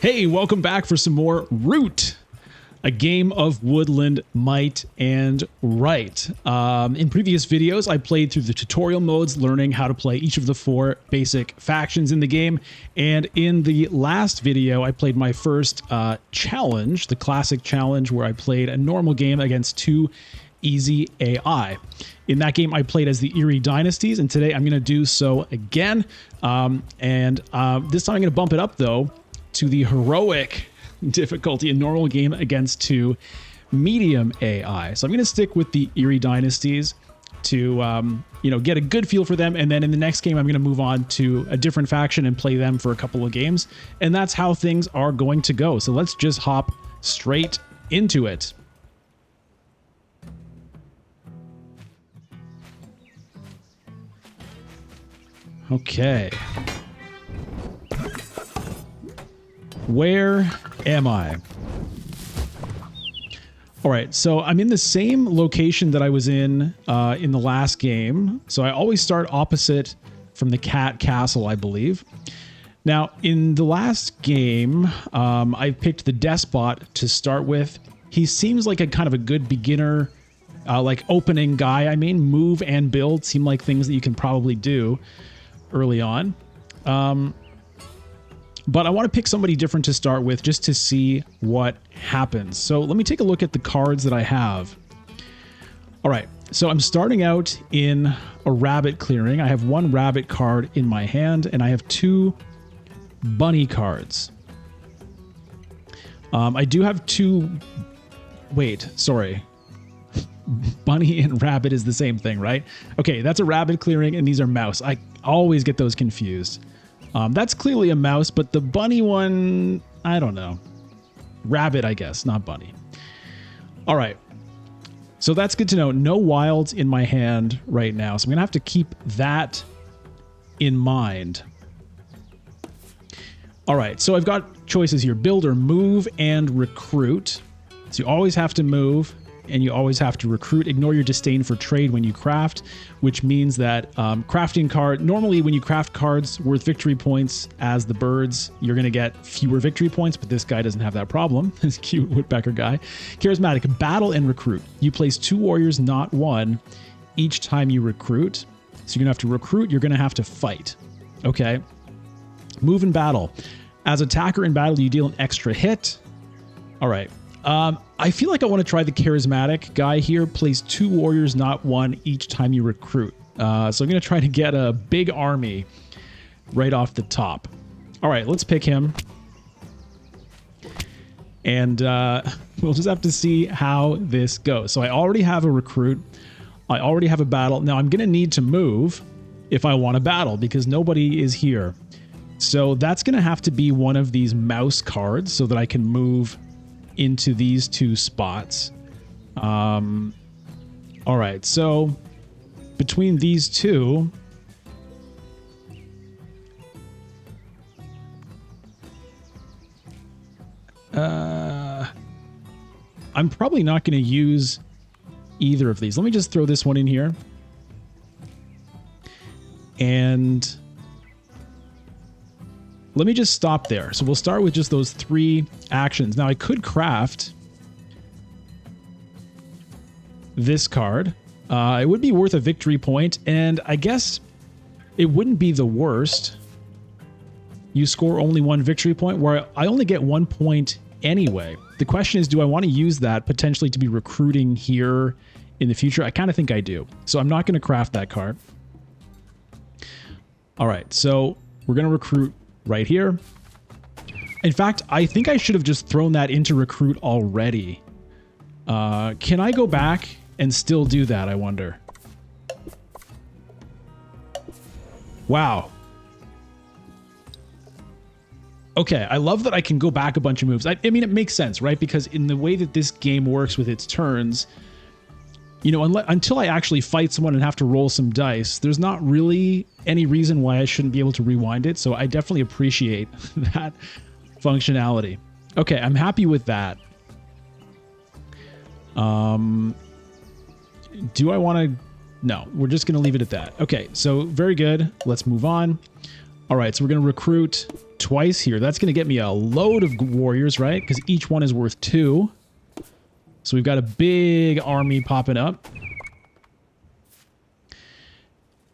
Hey, welcome back for some more Root, a game of Woodland Might and Right. In previous videos, I played through the tutorial modes, learning how to play each of the 4 basic factions in the game. And in the last video, I played my first challenge, the classic challenge, where I played a normal game against 2 easy AI. In that game, I played as the Eyrie Dynasties, and today I'm going to do so again. This time I'm going to bump it up, though, to the heroic difficulty, a normal game against 2 medium AI. So I'm going to stick with the Eyrie Dynasties to get a good feel for them, and then in the next game I'm going to move on to a different faction and play them for a couple of games, and that's how things are going to go. So let's just hop straight into it. Okay. Where am I? All right, so I'm in the same location that I was in the last game. So I always start opposite from the cat castle, I believe. Now, in the last game, I picked the despot to start with. He seems like a kind of a good beginner, like opening guy. I mean, move and build seem like things that you can probably do early on. But I want to pick somebody different to start with just to see what happens. So let me take a look at the cards that I have. All right, so I'm starting out in a rabbit clearing. I have 1 rabbit card in my hand, and I have 2 bunny cards. I do have 2... Wait, sorry. Bunny and rabbit is the same thing, right? Okay, that's a rabbit clearing, and these are mouse. I always get those confused. That's clearly a mouse, but the bunny one, I don't know. Rabbit, I guess, not bunny. All right. So that's good to know. No wilds in my hand right now, so I'm going to have to keep that in mind. All right, so I've got choices here. Build or move and recruit. So you always have to move, and you always have to recruit. Ignore your disdain for trade when you craft, which means that crafting card, normally when you craft cards worth victory points as the birds, you're going to get fewer victory points, but this guy doesn't have that problem. This cute woodpecker guy. Charismatic, battle and recruit. You place 2 warriors, not 1, each time you recruit. So you're going to have to recruit, you're going to have to fight. Okay. Move and battle. As attacker in battle, you deal an extra hit. All right. I feel like I want to try the charismatic guy here. Place 2 warriors, not 1, each time you recruit. So I'm going to try to get a big army right off the top. All right, let's pick him. And we'll just have to see how this goes. So I already have a recruit. I already have a battle. Now I'm going to need to move if I want to battle because nobody is here. So that's going to have to be one of these mouse cards so that I can move into these 2 spots. All right, so between these 2, I'm probably not going to use either of these. Let me just throw this one in here. And let me just stop there. So we'll start with just those 3 actions. Now I could craft this card. It would be worth a victory point, and I guess it wouldn't be the worst. You score only 1 victory point, where I only get 1 point anyway. The question is, do I want to use that potentially to be recruiting here in the future? I kind of think I do. So I'm not going to craft that card. All right, so we're going to recruit right here. In fact, I think I should have just thrown that into recruit already. Can I go back and still do that, I wonder? Wow. Okay, I love that I can go back a bunch of moves. I mean, it makes sense, right? Because in the way that this game works with its turns, you know, until I actually fight someone and have to roll some dice, there's not really any reason why I shouldn't be able to rewind it. So I definitely appreciate that functionality. Okay, I'm happy with that. Do I want to... No, we're just going to leave it at that. Okay, so very good. Let's move on. All right, so we're going to recruit twice here. That's going to get me a load of warriors, right? Because each one is worth 2. So we've got a big army popping up.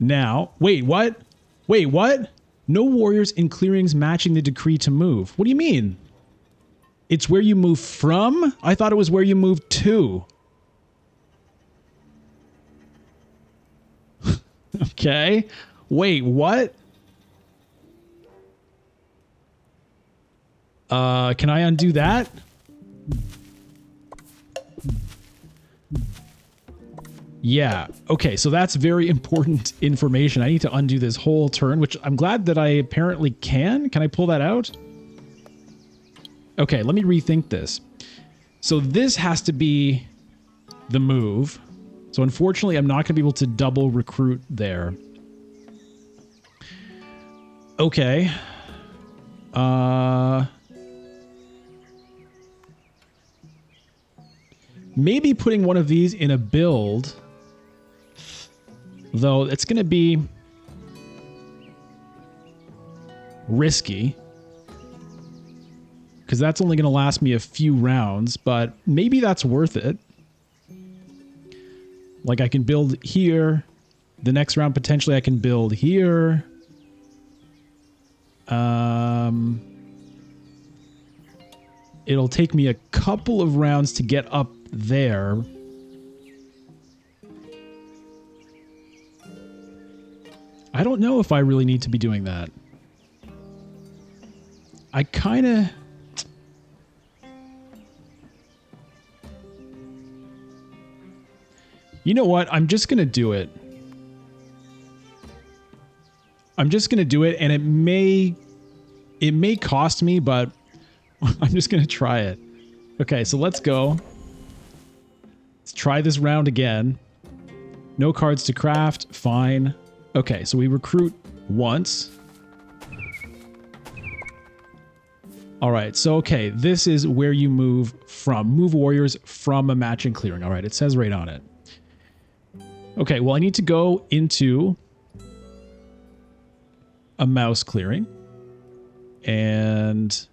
Now, wait, what? Wait, what? No warriors in clearings matching the decree to move. What do you mean? It's where you move from? I thought it was where you move to. Okay. Wait, what? Can I undo that? Yeah. Okay, so that's very important information. I need to undo this whole turn, which I'm glad that I apparently can. Can I pull that out? Okay, let me rethink this. So this has to be the move. So unfortunately, I'm not going to be able to double recruit there. Okay. Maybe putting one of these in a build, though it's going to be risky because that's only going to last me a few rounds, but maybe that's worth it. Like I can build here. The next round, potentially I can build here. It'll take me a couple of rounds to get up there. I don't know if I really need to be doing that. I kind of... You know what? I'm just going to do it. I'm just going to do it, and it may cost me, but I'm just going to try it. Okay, so let's go. Let's try this round again. No cards to craft. Fine. Okay, so we recruit once. All right, so okay, this is where you move from. Move warriors from a matching clearing. All right, it says right on it. Okay, well, I need to go into a mouse clearing. And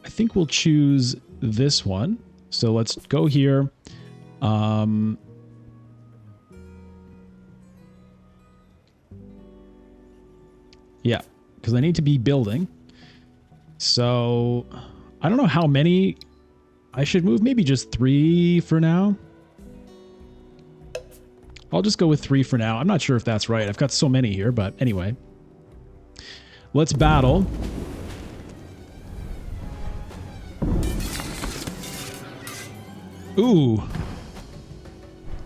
I think we'll choose this one. So let's go here. Yeah, because I need to be building. So I don't know how many I should move. Maybe just 3 for now. I'll just go with 3 for now. I'm not sure if that's right. I've got so many here, but anyway. Let's battle. Ooh.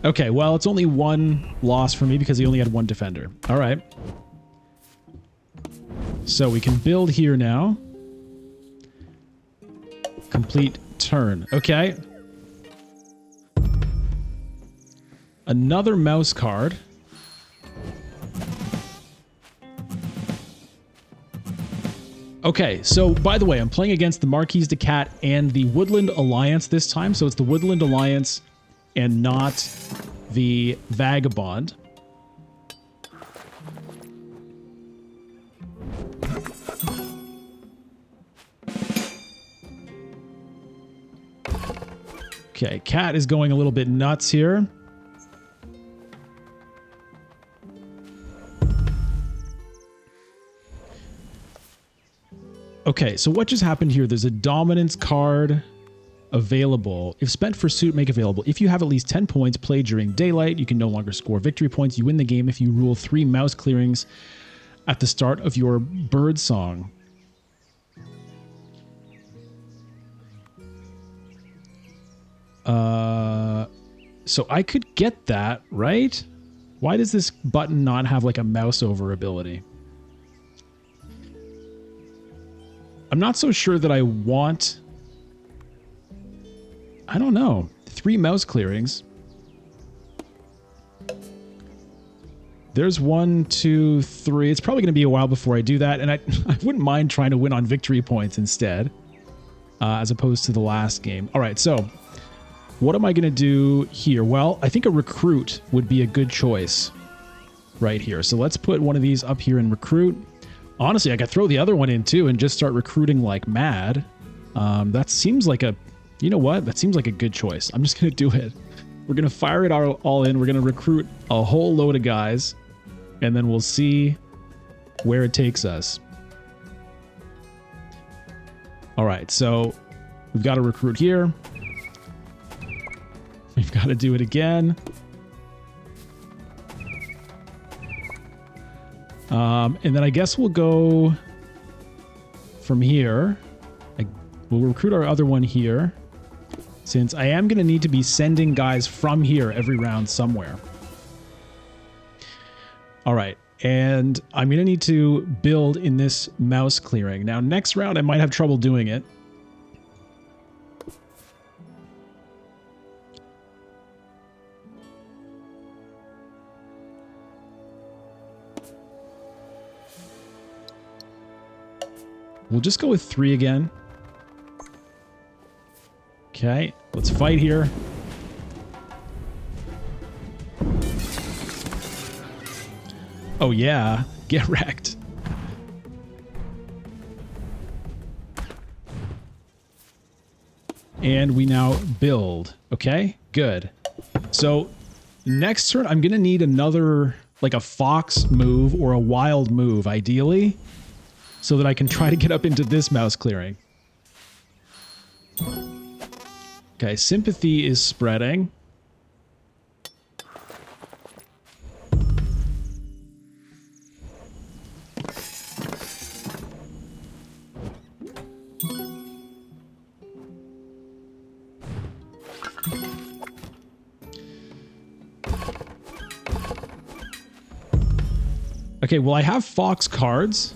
Okay, well, it's only 1 loss for me because he only had 1 defender. All right. So we can build here now. Complete turn. Okay. Another mouse card. Okay, so by the way, I'm playing against the Marquise de Cat and the Woodland Alliance this time. So it's the Woodland Alliance and not the Vagabond. Okay, Cat is going a little bit nuts here. Okay, so what just happened here? There's a dominance card available. If spent for suit, make available. If you have at least 10 points played during daylight, you can no longer score victory points. You win the game if you rule 3 mouse clearings at the start of your bird song. So I could get that, right? Why does this button not have like a mouse over ability? I'm not so sure that I want... I don't know. 3 mouse clearings. There's 1, 2, 3. It's probably going to be a while before I do that. And I wouldn't mind trying to win on victory points instead. As opposed to the last game. All right, so... what am I going to do here? Well, I think a recruit would be a good choice right here. So let's put one of these up here and recruit. Honestly, I could throw the other one in too and just start recruiting like mad. That seems like a, you know what? That seems like a good choice. I'm just going to do it. We're going to fire it all in. We're going to recruit a whole load of guys, and then we'll see where it takes us. All right, so we've got to recruit here. We've got to do it again. And then I guess we'll go from here. We'll recruit our other one here, since I am going to need to be sending guys from here every round somewhere. All right, and I'm going to need to build in this mouse clearing. Now, next round, I might have trouble doing it. We'll just go with 3 again. Okay, let's fight here. Oh yeah, get wrecked. And we now build. Okay, good. So next turn, I'm going to need another, like a fox move or a wild move, ideally, so that I can try to get up into this mouse clearing. Okay, sympathy is spreading. Okay, well, I have fox cards,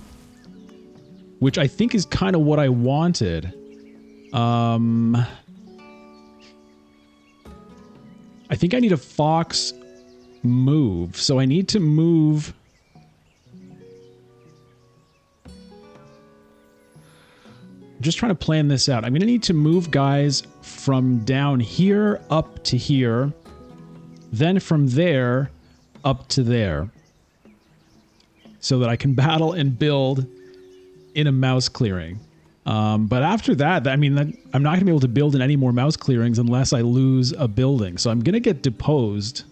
which I think is kind of what I wanted. I think I need a fox move, so I need to move. I'm just trying to plan this out. I'm going to need to move guys from down here up to here, then from there up to there, so that I can battle and build in a mouse clearing. But after that, I mean, I'm not going to be able to build in any more mouse clearings unless I lose a building. So I'm going to get deposed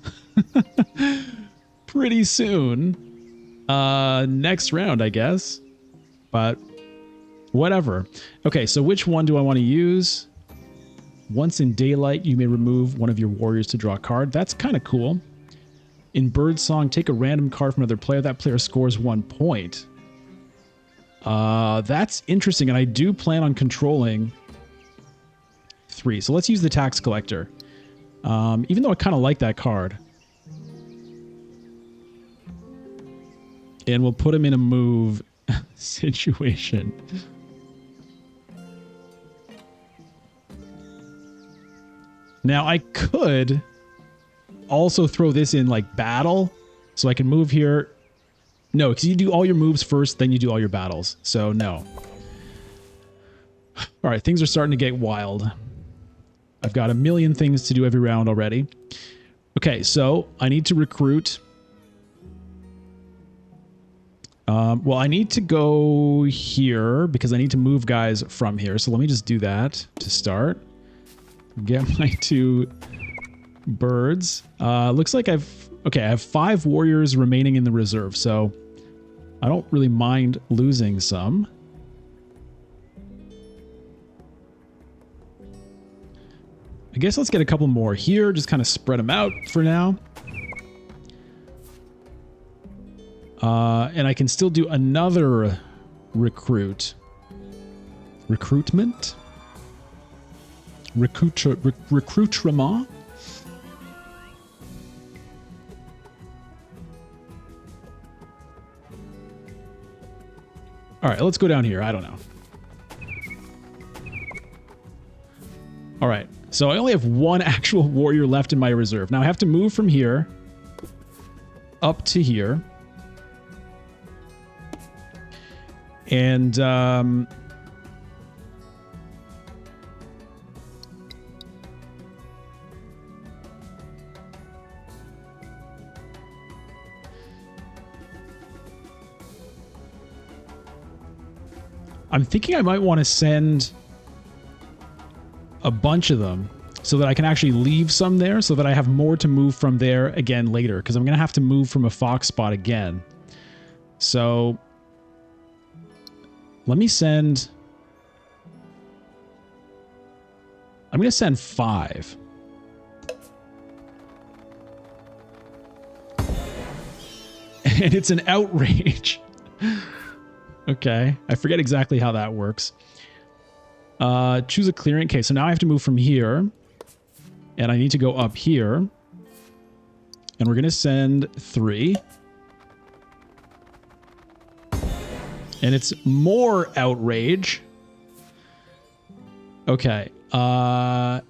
pretty soon. Next round, I guess. But whatever. Okay, so which one do I want to use? Once in daylight, you may remove one of your warriors to draw a card. That's kind of cool. In Birdsong, take a random card from another player. That player scores 1 point. That's interesting, and I do plan on controlling 3. So let's use the tax collector. Even though I kind of like that card. And we'll put him in a move situation. Now, I could also throw this in like battle, so I can move here. No, because you do all your moves first, then you do all your battles. So no. All right, things are starting to get wild. I've got a million things to do every round already. Okay, so I need to recruit. Well, I need to go here because I need to move guys from here. So let me just do that to start. Get my 2 birds. Looks like I have 5 warriors remaining in the reserve, so I don't really mind losing some. I guess let's get a couple more here, just kind of spread them out for now. And I can still do another recruitment? Recruitement? All right, let's go down here. I don't know. All right, so I only have 1 actual warrior left in my reserve. Now I have to move from here up to here. And I'm thinking I might want to send a bunch of them so that I can actually leave some there so that I have more to move from there again later, because I'm going to have to move from a fox spot again. So let me send... I'm going to send 5. And it's an outrage. Okay. I forget exactly how that works. Choose a clearing. Okay, so now I have to move from here. And I need to go up here. And we're going to send 3. And it's more outrage. Okay. I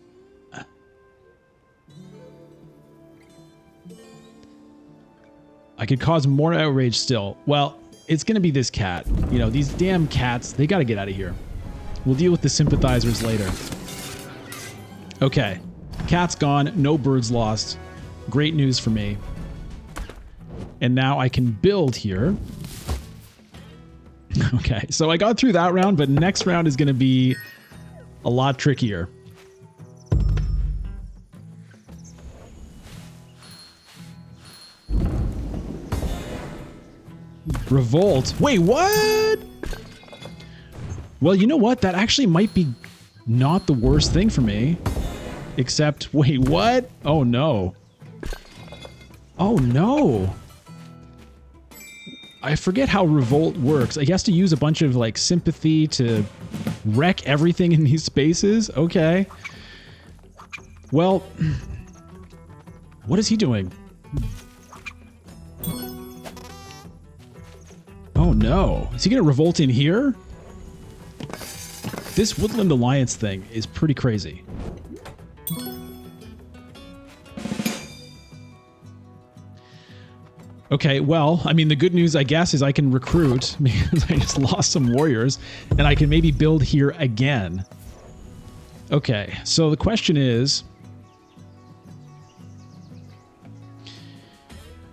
could cause more outrage still. Well, it's going to be this cat. You know, these damn cats, they got to get out of here. We'll deal with the sympathizers later. Okay. Cat's gone. No birds lost. Great news for me. And now I can build here. Okay. So I got through that round, but next round is going to be a lot trickier. Revolt. Wait, what? Well, you know what? That actually might be not the worst thing for me. Except, wait, what? Oh, no. Oh, no. I forget how revolt works. I guess to use a bunch of, like, sympathy to wreck everything in these spaces? Okay. Well, what is he doing? Oh, no. Is he going to revolt in here? This Woodland Alliance thing is pretty crazy. Okay, well, I mean, the good news, I guess, is I can recruit because I just lost some warriors, and I can maybe build here again. Okay, so the question is,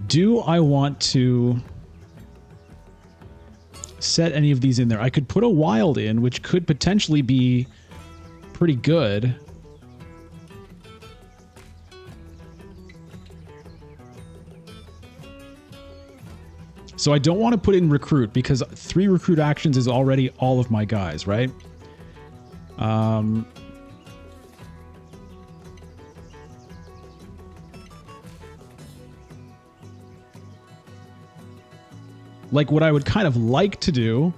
do I want to set any of these in there? I could put a wild in, which could potentially be pretty good. So I don't want to put in recruit because 3 recruit actions is already all of my guys, right? Like what I would kind of like to do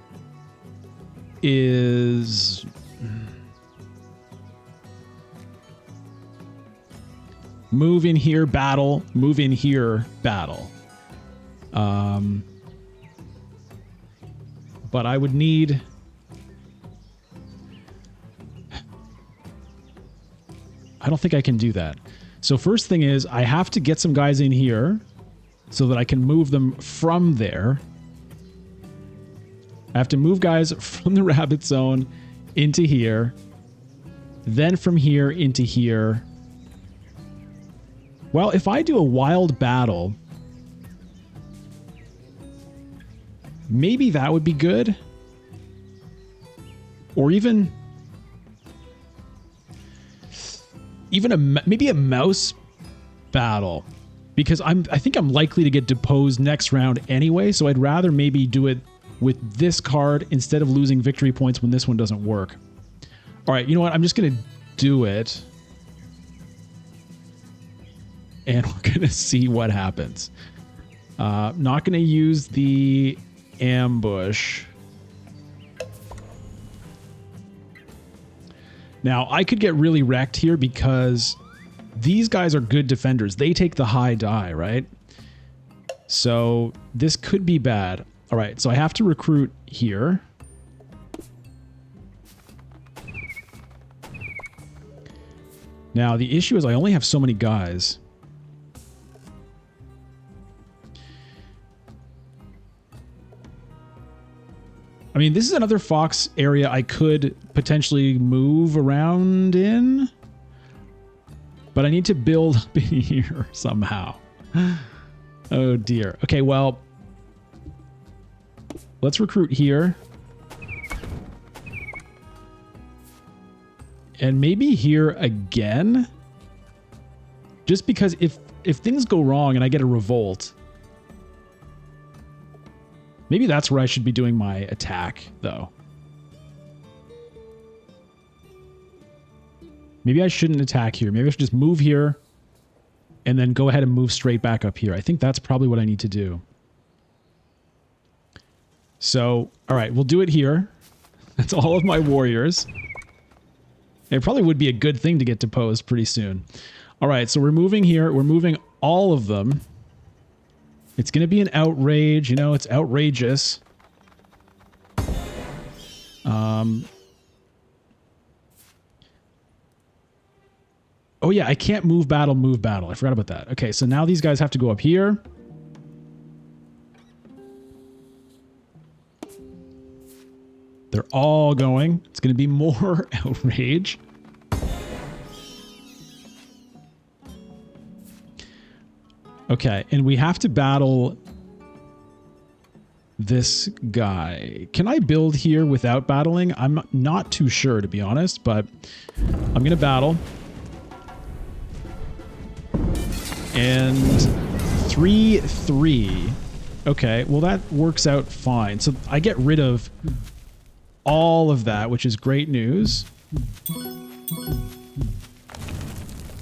is move in here, battle, move in here, battle. But I would need... I don't think I can do that. So first thing is I have to get some guys in here so that I can move them from there. I have to move guys from the rabbit zone into here, then from here into here. Well, if I do a wild battle, maybe that would be good. Or even maybe a mouse battle, because I think I'm likely to get deposed next round anyway, so I'd rather maybe do it with this card instead of losing victory points when this one doesn't work. All right, you know what? I'm just going to do it. And we're going to see what happens. Not going to use the ambush. Now, I could get really wrecked here because these guys are good defenders. They take the high die, right? So this could be bad. All right, so I have to recruit here. Now, the issue is I only have so many guys. I mean, this is another fox area I could potentially move around in. But I need to build up in here somehow. Oh, dear. Okay, well, let's recruit here. And maybe here again. Just because if things go wrong and I get a revolt, maybe that's where I should be doing my attack, though. Maybe I shouldn't attack here. Maybe I should just move here and then go ahead and move straight back up here. I think that's probably what I need to do. So, all right, we'll do it here. That's all of my warriors. It probably would be a good thing to get deposed pretty soon. All right, so we're moving here. We're moving all of them. It's going to be an outrage. You know, it's outrageous. Oh, yeah, I can't move battle, move battle. I forgot about that. Okay, so now these guys have to go up here. They're all going. It's going to be more outrage. Okay, and we have to battle this guy. Can I build here without battling? I'm not too sure, to be honest, but I'm going to battle. And 3-3. Okay, well that works out fine. So I get rid of all of that, which is great news.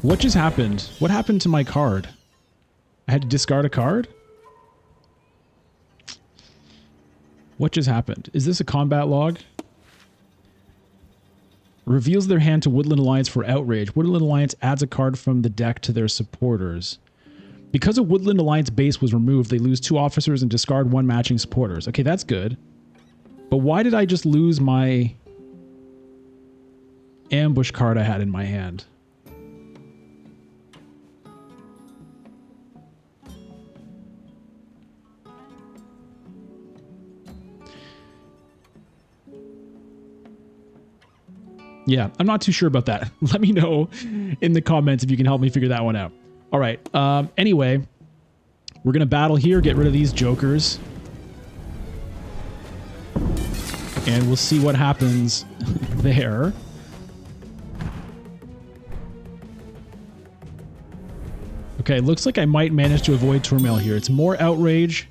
What just happened? What happened to my card? I had to discard a card? What just happened? Is this a combat log? Reveals their hand to Woodland Alliance for outrage. Woodland Alliance adds a card from the deck to their supporters. Because a Woodland Alliance base was removed, they lose 2 officers and discard 1 matching supporters. Okay, that's good. But why did I just lose my ambush card I had in my hand? Yeah, I'm not too sure about that. Let me know in the comments if you can help me figure that one out. All right. Anyway, we're going to battle here, get rid of these jokers. And we'll see what happens there. Okay, looks like I might manage to avoid turmoil here. It's more outrage.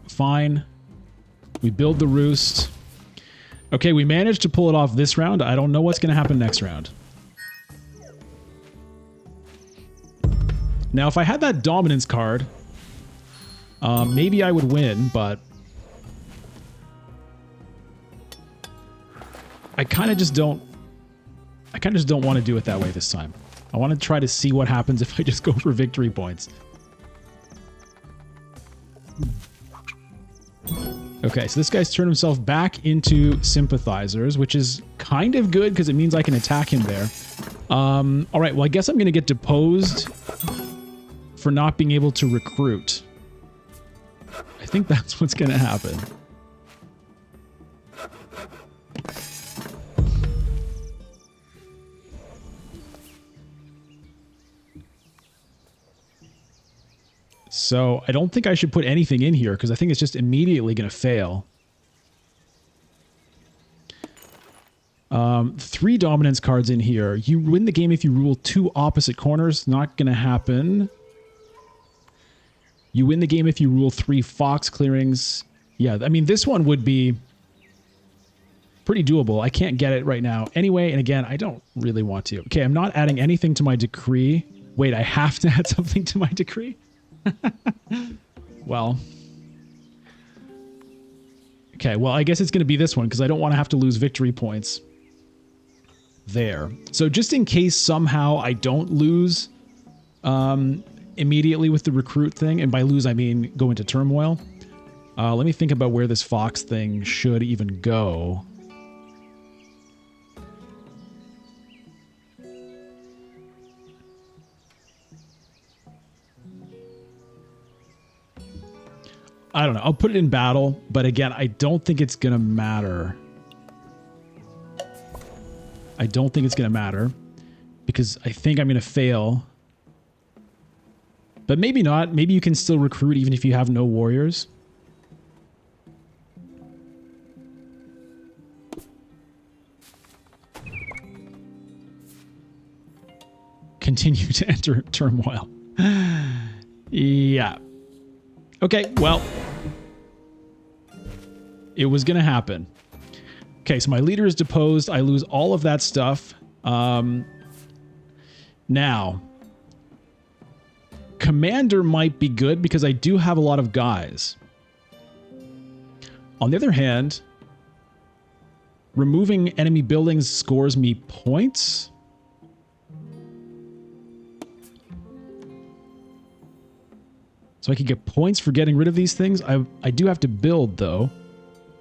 Fine. We build the roost. Okay, we managed to pull it off this round. I don't know what's going to happen next round. Now, if I had that dominance card, maybe I would win, but I kind of just don't want to do it that way this time. I want to try to see what happens if I just go for victory points. Okay, so this guy's turned himself back into sympathizers, which is kind of good because it means I can attack him there. All right, well, I guess I'm going to get deposed for not being able to recruit. I think that's what's going to happen. So I don't think I should put anything in here because I think it's just immediately going to fail. 3 dominance cards in here. You win the game if you rule 2 opposite corners. Not going to happen. You win the game if you rule 3 fox clearings. Yeah, I mean, this one would be pretty doable. I can't get it right now. Anyway, and again, I don't really want to. Okay, I'm not adding anything to my decree. Wait, I have to add something to my decree? Well. Okay, well, I guess it's going to be this one because I don't want to have to lose victory points there. So just in case somehow I don't lose immediately with the recruit thing, and by lose I mean go into turmoil, let me think about where this fox thing should even go. I don't know. I'll put it in battle, but again, I don't think it's going to matter. I don't think it's going to matter because I think I'm going to fail. But maybe not. Maybe you can still recruit even if you have no warriors. continue to enter turmoil. Yeah. Okay, well, it was going to happen. Okay, so my leader is deposed. I lose all of that stuff. Now, commander might be good because I do have a lot of guys. On the other hand, removing enemy buildings scores me points. So I could get points for getting rid of these things. I do have to build, though.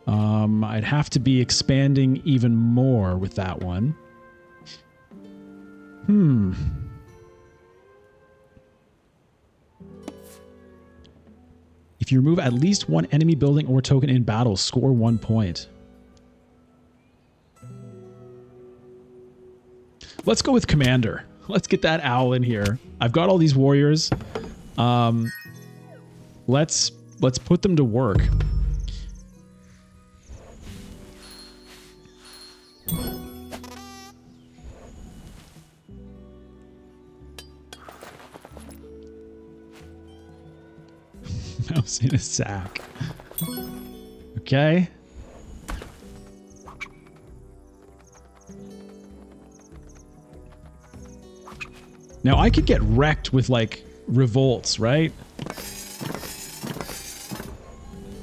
I'd have to be expanding even more with that one. If you remove at least one enemy building or token in battle, score 1 point. Let's go with commander. Let's get that owl in here. I've got all these warriors. Let's put them to work. Mouse in a sack. Okay. Now I could get wrecked with like revolts, right?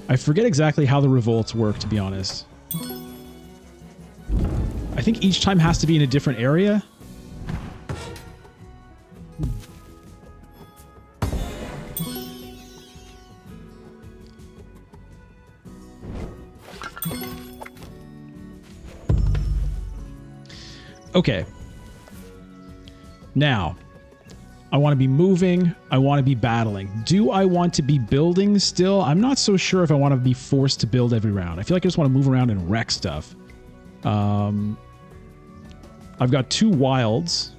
I forget exactly how the revolts work, to be honest. I think each time has to be in a different area. Okay. Now, I want to be moving. I want to be battling. Do I want to be building still? I'm not so sure if I want to be forced to build every round. I feel like I just want to move around and wreck stuff. I've got 2 wilds.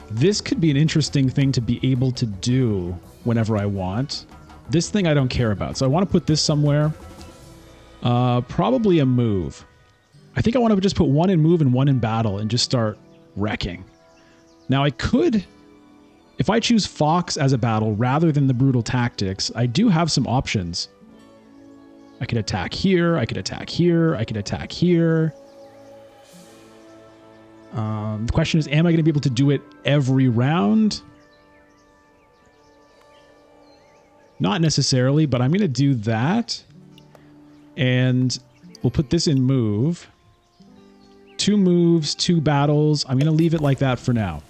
This could be an interesting thing to be able to do whenever I want. This thing I don't care about. So I want to put this somewhere. Probably a move. I think I want to just put 1 in move and 1 in battle and just start wrecking. Now I could, if I choose Fox as a battle rather than the brutal tactics, I do have some options. I could attack here, I could attack here, I could attack here. The question is, am I going to be able to do it every round? Not necessarily, but I'm going to do that. And we'll put this in move. 2 moves, 2 battles. I'm going to leave it like that for now.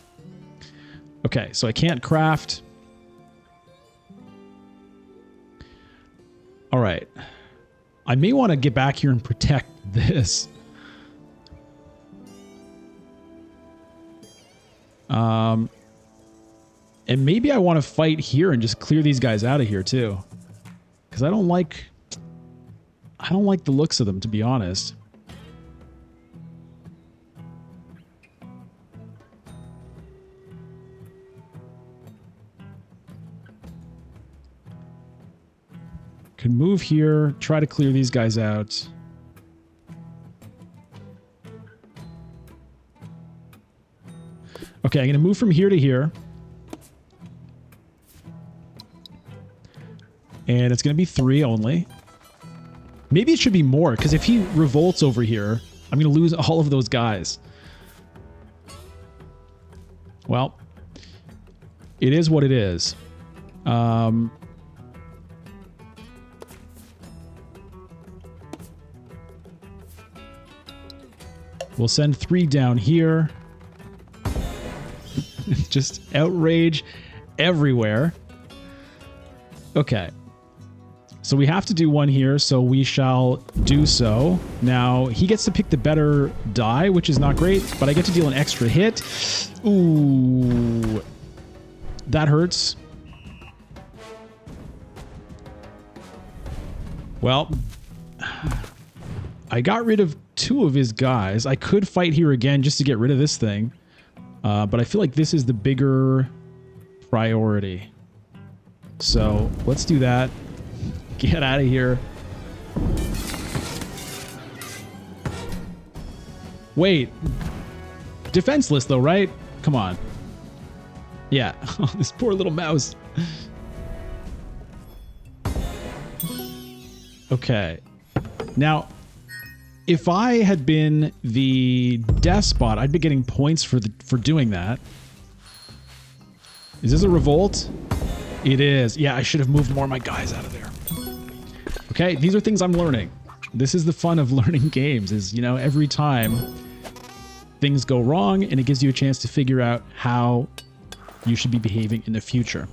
Okay, so I can't craft. All right. I may want to get back here and protect this. And maybe I want to fight here and just clear these guys out of here too. Because I don't like the looks of them, to be honest. Can move here, try to clear these guys out. Okay, I'm going to move from here to here. And it's going to be 3 only. Maybe it should be more, because if he revolts over here, I'm going to lose all of those guys. Well, it is what it is. We'll send 3 down here. Just outrage everywhere. Okay. So we have to do 1 here, so we shall do so. Now, he gets to pick the better die, which is not great, but I get to deal an extra hit. Ooh. That hurts. Well, I got rid of 2 of his guys. I could fight here again just to get rid of this thing. But I feel like this is the bigger priority. So let's do that. Get out of here. Wait. Defenseless, though, right? Come on. Yeah. Oh, this poor little mouse. Okay. Now, if I had been the despot, I'd be getting points for doing that. Is this a revolt? It is. Yeah, I should have moved more of my guys out of there. Okay, these are things I'm learning. This is the fun of learning games, is, you know, every time things go wrong, and it gives you a chance to figure out how you should be behaving in the future.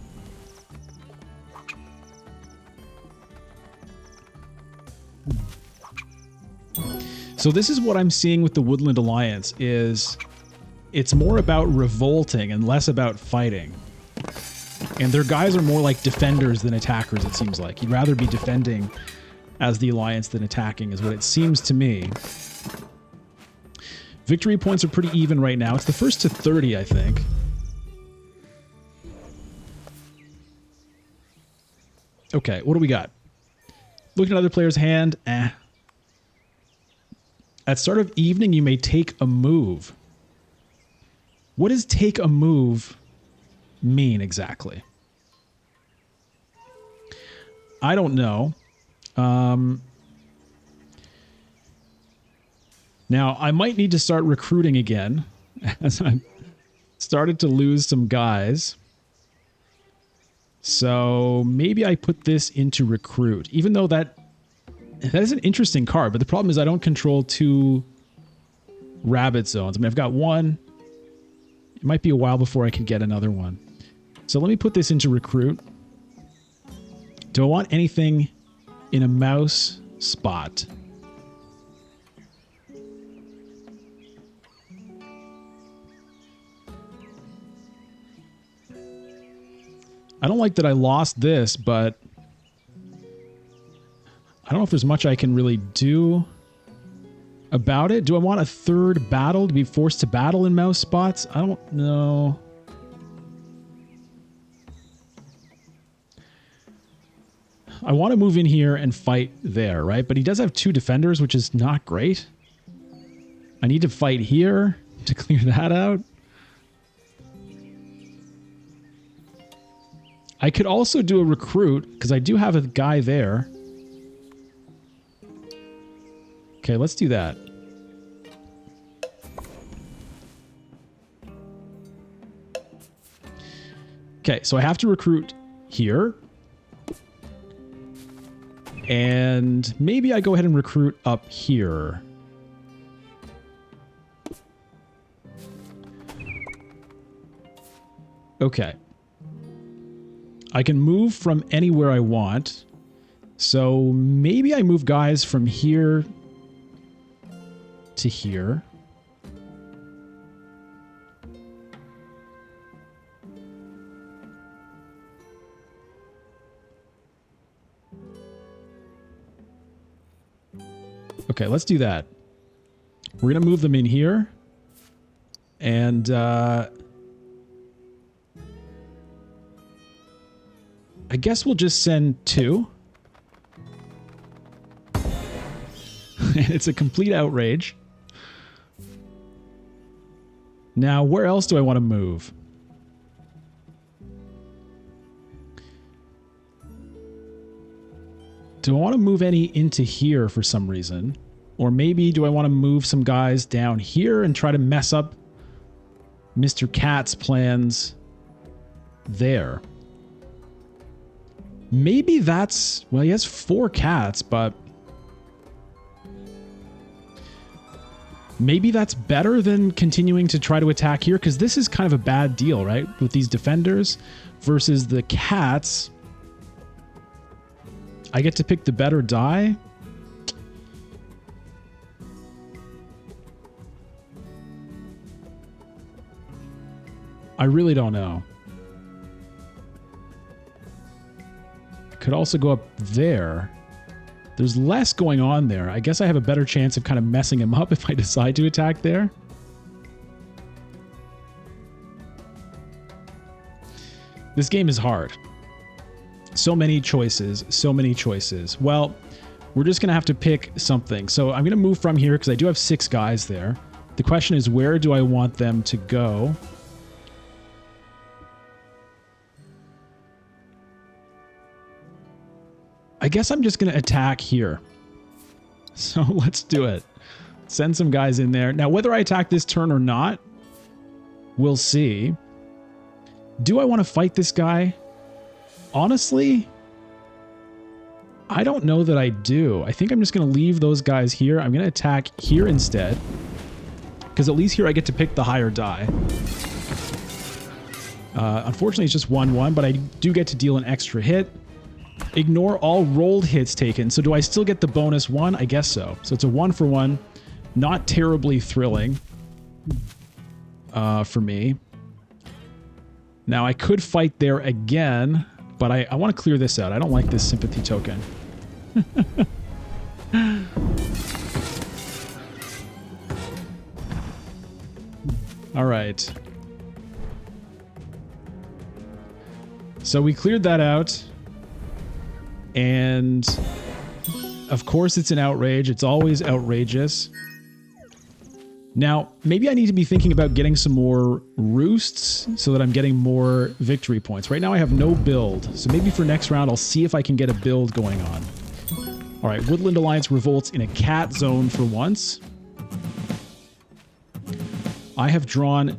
So this is what I'm seeing with the Woodland Alliance, is it's more about revolting and less about fighting. And their guys are more like defenders than attackers, it seems like. You'd rather be defending as the Alliance than attacking, is what it seems to me. Victory points are pretty even right now. It's the first to 30, I think. Okay, what do we got? Looking at other players' hand, At start of evening, you may take a move. What does take a move mean exactly? I don't know. Now, I might need to start recruiting again, as I've started to lose some guys. So maybe I put this into recruit, even though that is an interesting card. But the problem is I don't control 2 rabbit zones. I mean, I've got one. It might be a while before I can get another one. So let me put this into recruit. Do I want anything in a mouse spot? I don't like that I lost this, but I don't know if there's much I can really do about it. Do I want a 3rd battle to be forced to battle in mouse spots? I don't know. I want to move in here and fight there, right? But he does have 2 defenders, which is not great. I need to fight here to clear that out. I could also do a recruit, because I do have a guy there. Okay, let's do that. Okay, so I have to recruit here. And maybe I go ahead and recruit up here. Okay. I can move from anywhere I want. So maybe I move guys from here to here. Okay, let's do that. We're going to move them in here. And I guess we'll just send 2. It's a complete outrage. Now, where else do I want to move? Do I want to move any into here for some reason? Or maybe do I want to move some guys down here and try to mess up Mr. Cat's plans there? Maybe that's... Well, he has 4 cats, but... Maybe that's better than continuing to try to attack here, because this is kind of a bad deal, right? With these defenders versus the cats. I get to pick the better die. I really don't know. Could also go up there. There's less going on there. I guess I have a better chance of kind of messing him up if I decide to attack there. This game is hard. So many choices, so many choices. Well, we're just going to have to pick something. So I'm going to move from here because I do have 6 guys there. The question is, where do I want them to go? I guess I'm just going to attack here. So let's do it. Send some guys in there. Now, whether I attack this turn or not, we'll see. Do I want to fight this guy? Honestly, I don't know that I do. I think I'm just going to leave those guys here. I'm going to attack here instead. Because at least here I get to pick the higher die. Unfortunately, it's just 1-1, but I do get to deal an extra hit. Ignore all rolled hits taken. So do I still get the bonus 1? I guess so. So it's a 1-for-1. Not terribly thrilling for me. Now, I could fight there again, but I want to clear this out. I don't like this sympathy token. All right. So we cleared that out. And of course it's an outrage. It's always outrageous. Now, maybe I need to be thinking about getting some more roosts so that I'm getting more victory points. Right now I have no build. So maybe for next round I'll see if I can get a build going on. All right, Woodland Alliance revolts in a cat zone for once. I have drawn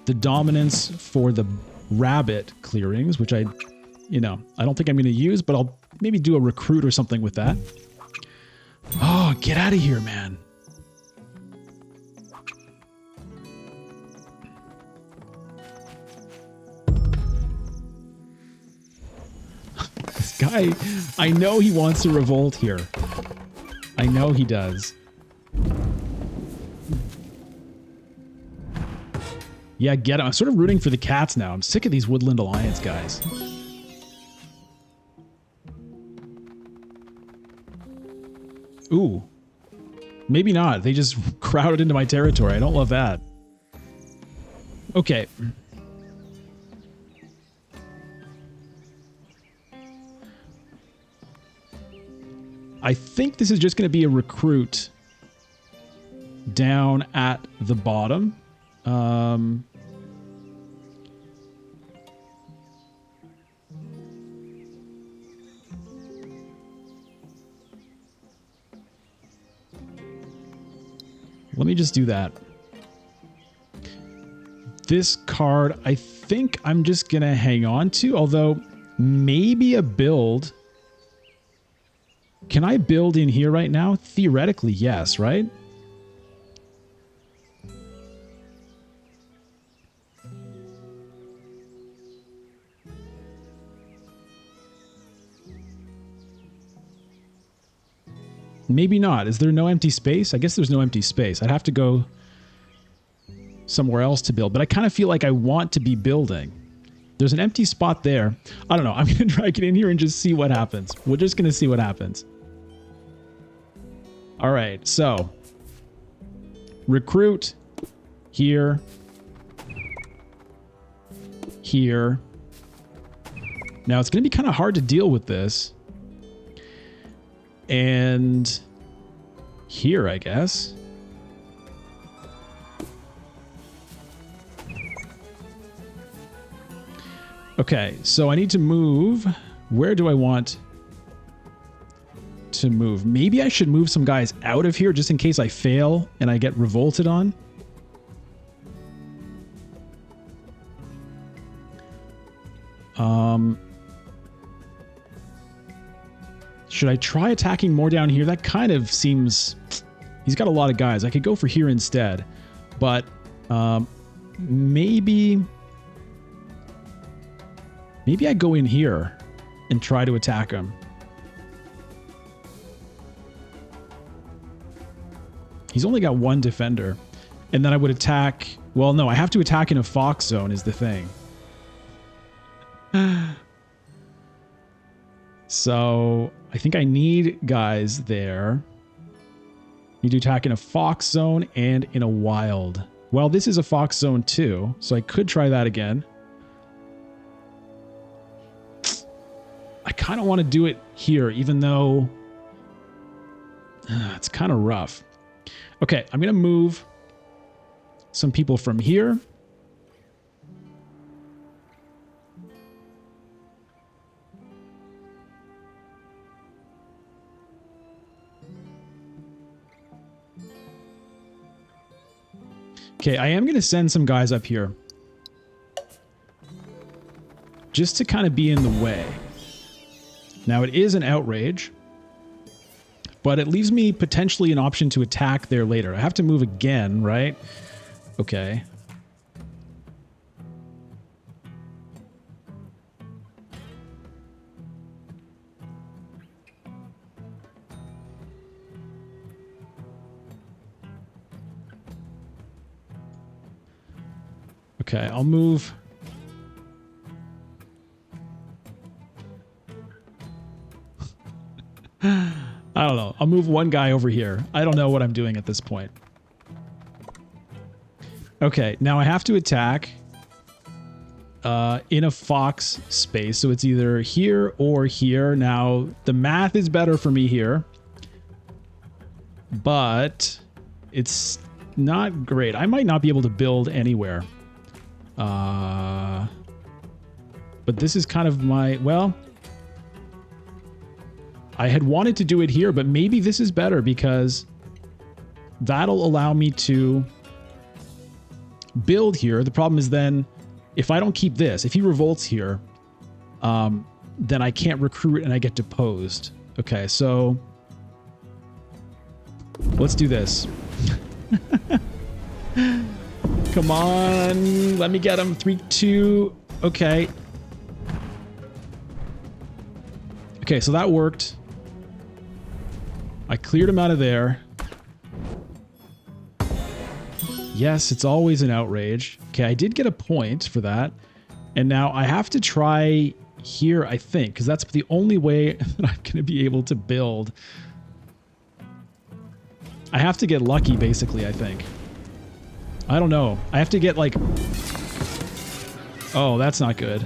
the dominance for the rabbit clearings, which I don't think I'm going to use, but I'll maybe do a recruit or something with that. Oh, get out of here, man. This guy, I know he wants to revolt here. I know he does. Yeah, get him. I'm sort of rooting for the cats now. I'm sick of these Woodland Alliance guys. Ooh. Maybe not. They just crowded into my territory. I don't love that. Okay. I think this is just going to be a recruit down at the bottom. Let me just do that. This card, I think I'm just going to hang on to, although maybe a build. Can I build in here right now? Theoretically, yes, right? Maybe not. Is there no empty space? I guess there's no empty space. I'd have to go somewhere else to build, but I kind of feel like I want to be building. There's an empty spot there. I don't know. I'm going to drag it in here and just see what happens. We're just going to see what happens. All right. So recruit here, here. Now it's going to be kind of hard to deal with this. And here, I guess. Okay, so I need to move. Where do I want to move? Maybe I should move some guys out of here just in case I fail and I get revolted on. Should I try attacking more down here? That kind of seems... He's got a lot of guys. I could go for here instead. But maybe I go in here and try to attack him. He's only got one defender. And then I would attack... Well, no, I have to attack in a fox zone is the thing. So I think I need guys there. Need to attack in a fox zone and in a wild. Well, this is a fox zone too, so I could try that again. I kind of want to do it here, even though it's kind of rough. Okay, I'm going to move some people from here. Okay, I am going to send some guys up here. Just to kind of be in the way. Now, it is an outrage. But it leaves me potentially an option to attack there later. I have to move again, right? Okay. Okay, I'll move. I don't know. I'll move one guy over here. I don't know what I'm doing at this point. Okay, now I have to attack in a fox space. So it's either here or here. Now, the math is better for me here. But it's not great. I might not be able to build anywhere. But this is kind of my... Well... I had wanted to do it here, but maybe this is better because that'll allow me to build here. The problem is then, if I don't keep this, if he revolts here, then I can't recruit and I get deposed. Okay, so let's do this. Come on, let me get him. 3, 2, okay. Okay, so that worked. I cleared him out of there. Yes, it's always an outrage. Okay, I did get a point for that. And now I have to try here, I think, because that's the only way that I'm going to be able to build. I have to get lucky, basically, I think. I don't know. I have to get, like... Oh, that's not good.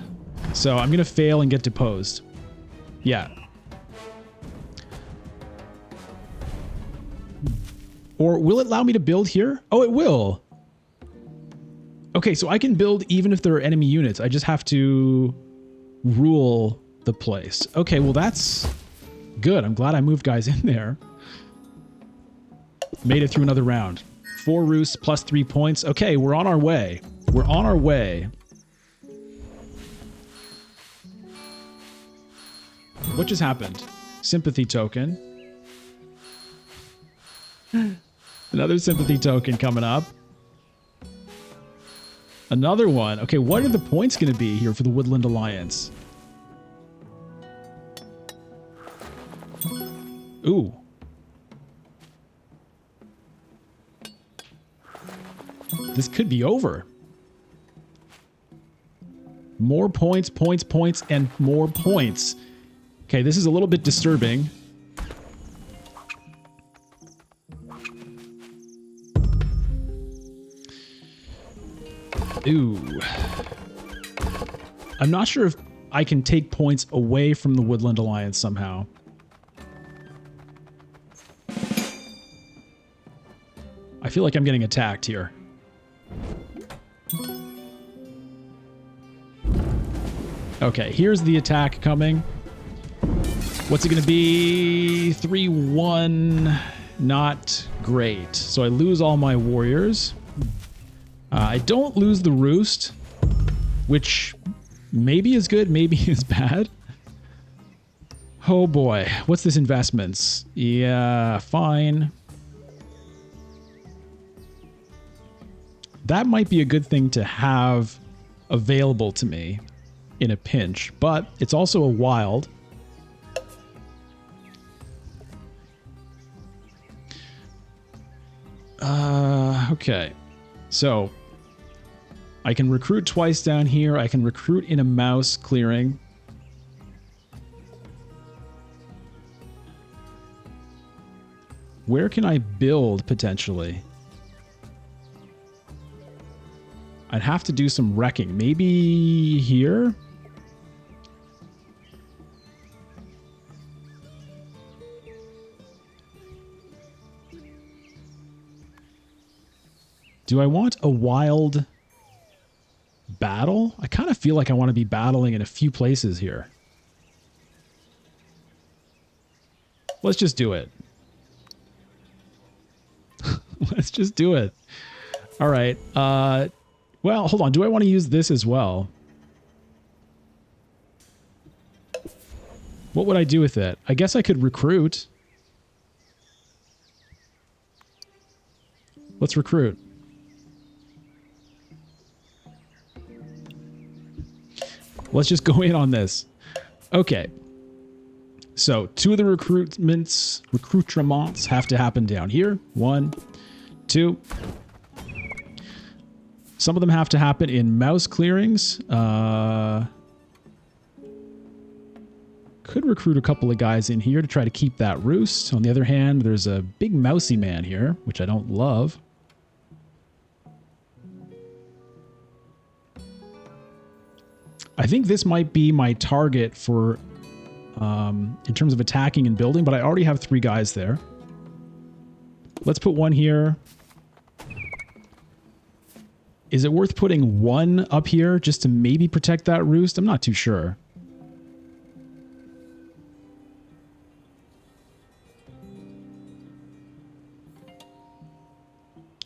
So I'm going to fail and get deposed. Yeah. Or will it allow me to build here? Oh, it will. Okay, so I can build even if there are enemy units. I just have to rule the place. Okay, well that's good. I'm glad I moved guys in there. Made it through another round. 4 roosts plus 3 points. Okay, we're on our way. We're on our way. What just happened? Sympathy token. Another sympathy token coming up. Another one. Okay, what are the points going to be here for the Woodland Alliance? Ooh. This could be over. More points, points, points, and more points. Okay, this is a little bit disturbing. Ooh. I'm not sure if I can take points away from the Woodland Alliance somehow. I feel like I'm getting attacked here. Okay, here's the attack coming. What's it going to be? 3-1. Not great. So I lose all my warriors. I don't lose the roost, which maybe is good, maybe is bad. Oh boy, what's this investments? Yeah, fine. That might be a good thing to have available to me in a pinch, but it's also a wild. Okay. So, I can recruit twice down here. I can recruit in a mouse clearing. Where can I build, potentially? I'd have to do some wrecking. Maybe here? Do I want a wild battle? I kind of feel like I want to be battling in a few places here. Let's just do it. Let's just do it. All right. Well, hold on. Do I want to use this as well? What would I do with it? I guess I could recruit. Let's recruit. Let's just go in on this. Okay. So 2 of the recruitments have to happen down here. 1, 2. Some of them have to happen in mouse clearings. Could recruit a couple of guys in here to try to keep that roost. On the other hand, there's a big mousy man here, which I don't love. I think this might be my target for in terms of attacking and building, but I already have 3 guys there. Let's put 1 here. Is it worth putting 1 up here just to maybe protect that roost? I'm not too sure.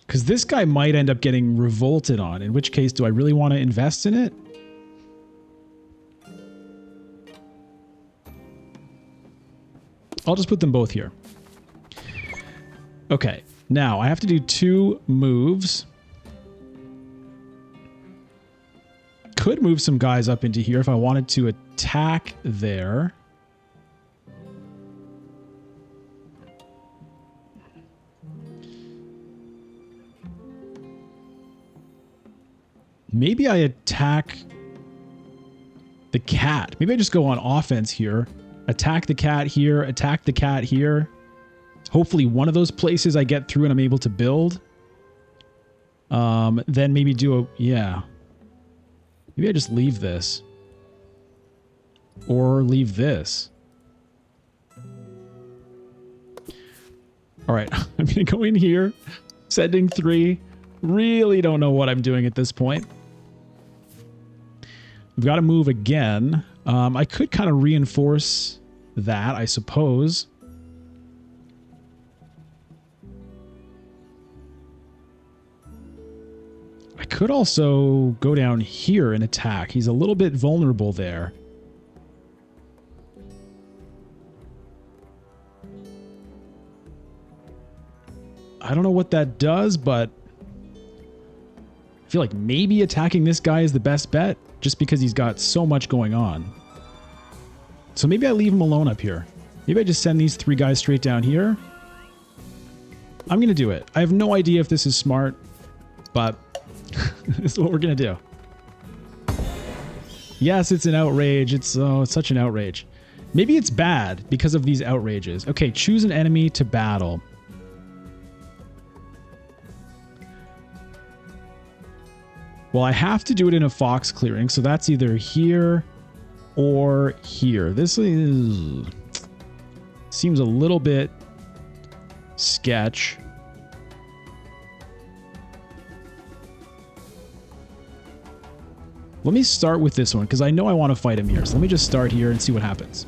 Because this guy might end up getting revolted on, in which case do I really want to invest in it? I'll just put them both here. Okay, now I have to do 2 moves. Could move some guys up into here if I wanted to attack there. Maybe I attack the cat. Maybe I just go on offense here. Attack the cat here. Attack the cat here. Hopefully one of those places I get through and I'm able to build. Then maybe do a... Yeah. Maybe I just leave this. Or leave this. Alright, I'm going to go in here. Sending 3. Really don't know what I'm doing at this point. We've got to move again. I could kind of reinforce that, I suppose. I could also go down here and attack. He's a little bit vulnerable there. I don't know what that does, but I feel like maybe attacking this guy is the best bet, just because he's got so much going on. So maybe I leave him alone up here. Maybe I just send these 3 guys straight down here. I'm going to do it. I have no idea if this is smart, but this is what we're going to do. Yes, it's an outrage. It's such an outrage. Maybe it's bad because of these outrages. Okay, choose an enemy to battle. Well, I have to do it in a fox clearing, so that's either here or here. This is... seems a little bit sketch. Let me start with this one, because I know I want to fight him here. So let me just start here and see what happens.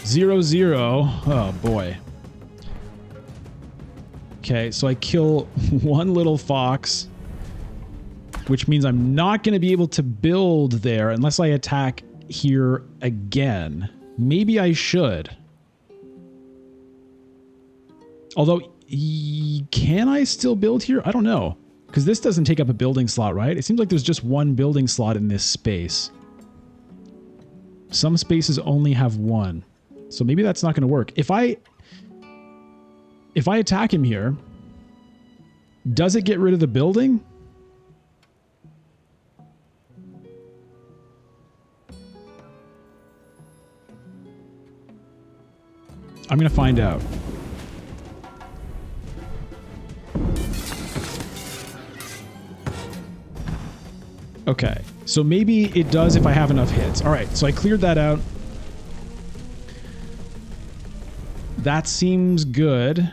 0-0. Oh, boy. Okay, so I kill 1 little fox, which means I'm not going to be able to build there unless I attack here again. Maybe I should. Although, can I still build here? I don't know. Because this doesn't take up a building slot, right? It seems like there's just 1 building slot in this space. Some spaces only have 1. So maybe that's not going to work. If I attack him here, does it get rid of the building? I'm going to find out. Okay, so maybe it does if I have enough hits. All right, so I cleared that out. That seems good.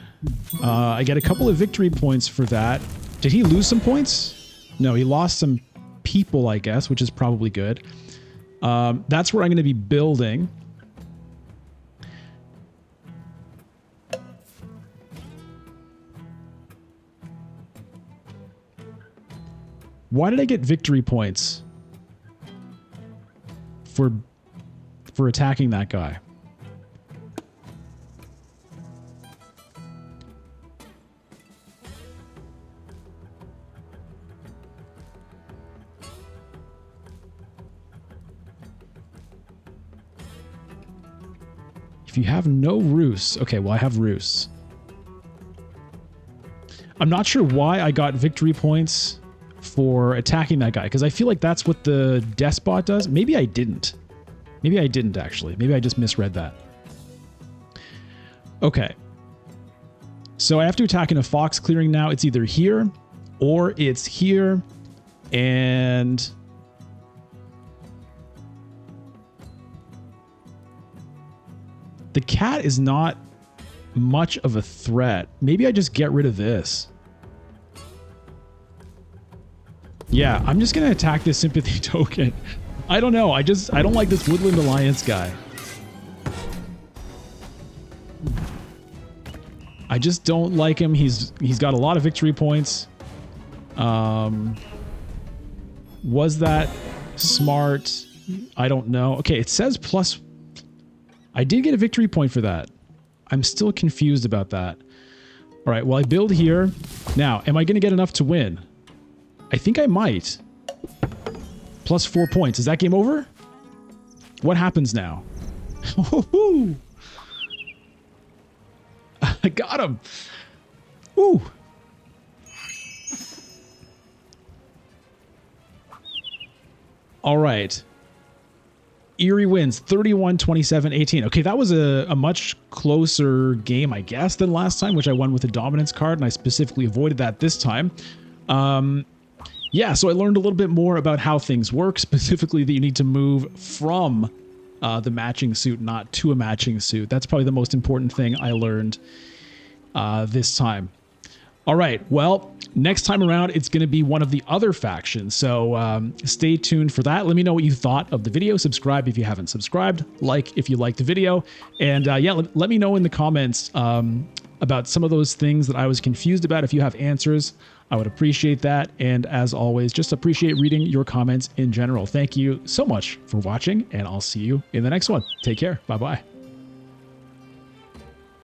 I get a couple of victory points for that. Did he lose some points? No, he lost some people, I guess, which is probably good. That's where I'm going to be building. Why did I get victory points for attacking that guy? If you have no roosts, okay, well I have roosts. I'm not sure why I got victory points for attacking that guy, because I feel like that's what the despot does. Maybe I didn't. Maybe I didn't actually. Maybe I just misread that. Okay. So I have to attack in a fox clearing now. It's either here or it's here. And the cat is not much of a threat. Maybe I just get rid of this. Yeah, I'm just going to attack this sympathy token. I don't know. I don't like this Woodland Alliance guy. I just don't like him. He's got a lot of victory points. Was that smart? I don't know. Okay, it says plus. I did get a victory point for that. I'm still confused about that. All right, well, I build here. Now, am I going to get enough to win? I think I might. Plus 4 points. Is that game over? What happens now? I got him. Woo. All right. Eyrie wins 31, 27, 18. Okay, that was a much closer game, I guess, than last time, which I won with a dominance card, and I specifically avoided that this time. Yeah, so I learned a little bit more about how things work, specifically that you need to move from the matching suit, not to a matching suit. That's probably the most important thing I learned this time. All right, well, next time around, it's going to be one of the other factions, so stay tuned for that. Let me know what you thought of the video. Subscribe if you haven't subscribed, like if you liked the video, and yeah, let me know in the comments about some of those things that I was confused about. If you have answers, I would appreciate that. And as always, just appreciate reading your comments in general. Thank you so much for watching, and I'll see you in the next one. Take care. Bye-bye.